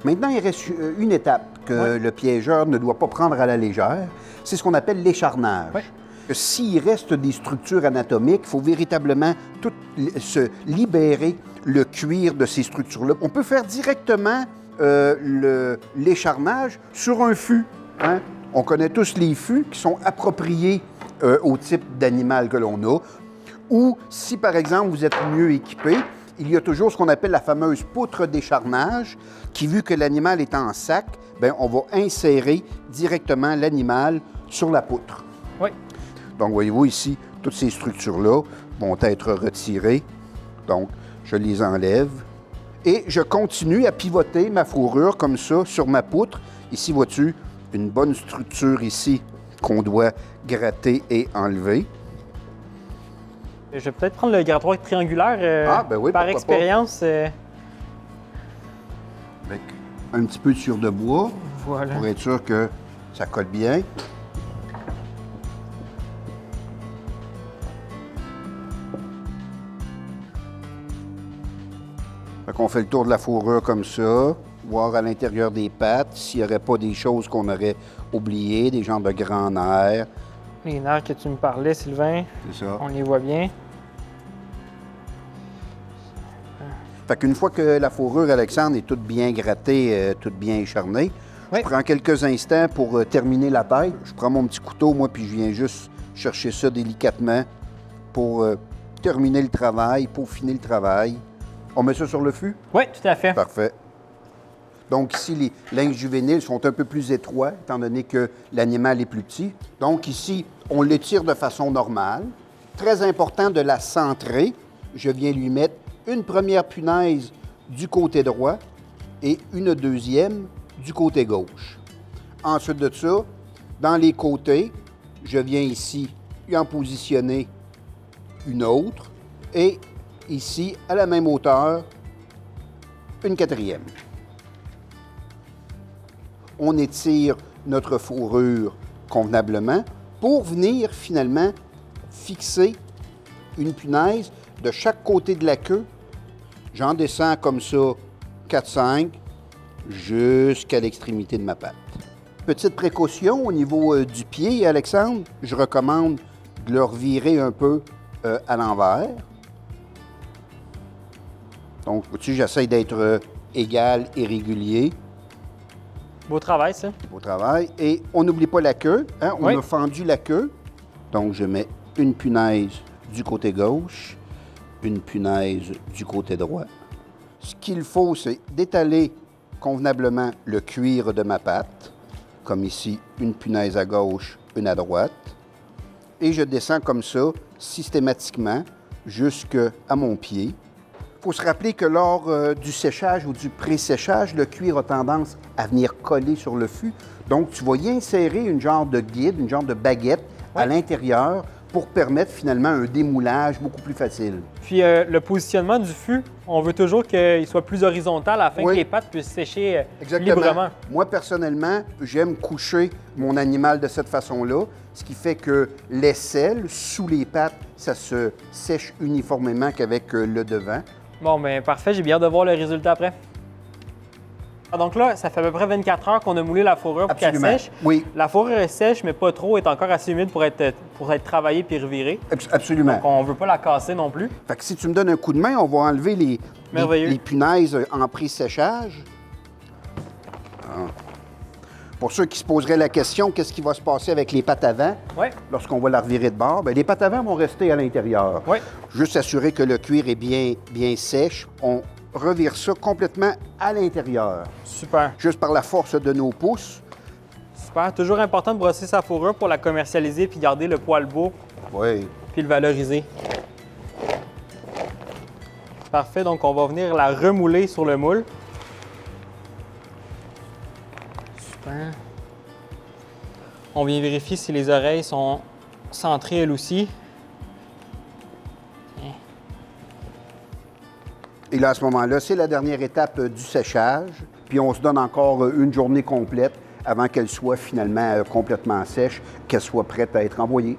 Maintenant, il reste une étape que le piégeur ne doit pas prendre à la légère. C'est ce qu'on appelle l'écharnage. S'il reste des structures anatomiques, il faut véritablement se libérer le cuir de ces structures-là. On peut faire directement l'écharnage sur un fût. Hein? On connaît tous les fûts qui sont appropriés au type d'animal que l'on a. Ou si, par exemple, vous êtes mieux équipé, il y a toujours ce qu'on appelle la fameuse poutre d'écharnage qui, vu que l'animal est en sac, bien, on va insérer directement l'animal sur la poutre. Oui. Donc, voyez-vous ici, toutes ces structures-là vont être retirées. Donc, je les enlève. Et je continue à pivoter ma fourrure comme ça sur ma poutre. Ici, vois-tu, une bonne structure ici qu'on doit gratter et enlever. Je vais peut-être prendre le grattoir triangulaire ben oui, par expérience. Avec un petit peu de cire de bois Voilà. pour être sûr que ça colle bien. Fait qu'on fait le tour de la fourrure comme ça, voir à l'intérieur des pattes s'il n'y aurait pas des choses qu'on aurait oubliées, des genres de grands nerfs. Les nerfs que tu me parlais, Sylvain, C'est ça. on les voit bien. Fait qu'une fois que la fourrure, Alexandre, est toute bien grattée, toute bien écharnée, Oui. je prends quelques instants pour terminer la tête. Je prends mon petit couteau, moi, puis je viens juste chercher ça délicatement pour terminer le travail, peaufiner le travail. On met ça sur le fût? Oui, tout à fait. Parfait. Donc ici, les lynx juvéniles sont un peu plus étroits, étant donné que l'animal est plus petit. Donc ici, on l'étire de façon normale. Très important de la centrer. Je viens lui mettre une première punaise du côté droit et une deuxième du côté gauche. Ensuite de ça, dans les côtés, je viens ici lui en positionner une autre et ici, à la même hauteur, une quatrième. On étire notre fourrure convenablement pour venir finalement fixer une punaise de chaque côté de la queue. J'en descends comme ça 4-5 jusqu'à l'extrémité de ma patte. Petite précaution au niveau du pied, Alexandre, je recommande de le revirer un peu à l'envers. Donc, tu sais, j'essaie d'être égal et régulier. Beau travail, ça. Au travail. Et on n'oublie pas la queue. Hein? On Oui. a fendu la queue. Donc, je mets une punaise du côté gauche, une punaise du côté droit. Ce qu'il faut, c'est d'étaler convenablement le cuir de ma patte, comme ici, une punaise à gauche, une à droite. Et je descends comme ça, systématiquement, jusqu'à mon pied. Il faut se rappeler que lors du séchage ou du pré-séchage, le cuir a tendance à venir coller sur le fût. Donc, tu vas y insérer une genre de guide, une genre de baguette à l'intérieur pour permettre finalement un démoulage beaucoup plus facile. Puis le positionnement du fût, on veut toujours qu'il soit plus horizontal afin que les pattes puissent sécher librement. Moi, personnellement, j'aime coucher mon animal de cette façon-là, ce qui fait que l'aisselle sous les pattes, ça se sèche uniformément qu'avec le devant. Bon, bien parfait, j'ai bien hâte de voir le résultat après. Donc là, ça fait à peu près 24 heures qu'on a moulé la fourrure pour qu'elle sèche. Oui. La fourrure est sèche, mais pas trop, est encore assez humide pour être travaillée puis revirée. Absolument. Donc on ne veut pas la casser non plus. Fait que si tu me donnes un coup de main, on va enlever les punaises en pré-séchage. Pour ceux qui se poseraient la question, qu'est-ce qui va se passer avec les pattes avant lorsqu'on va la revirer de bord? Bien, les pattes avant vont rester à l'intérieur. Juste assurer que le cuir est bien sèche. On revire ça complètement à l'intérieur. Super. Juste par la force de nos pouces. Super. Toujours important de brosser sa fourrure pour la commercialiser puis garder le poil beau. Oui. Puis le valoriser. Parfait. Donc, on va venir la remouler sur le moule. Super. On vient vérifier si les oreilles sont centrées elles aussi. Et là, à ce moment-là, c'est la dernière étape du séchage. Puis on se donne encore une journée complète avant qu'elle soit finalement complètement sèche, qu'elle soit prête à être envoyée.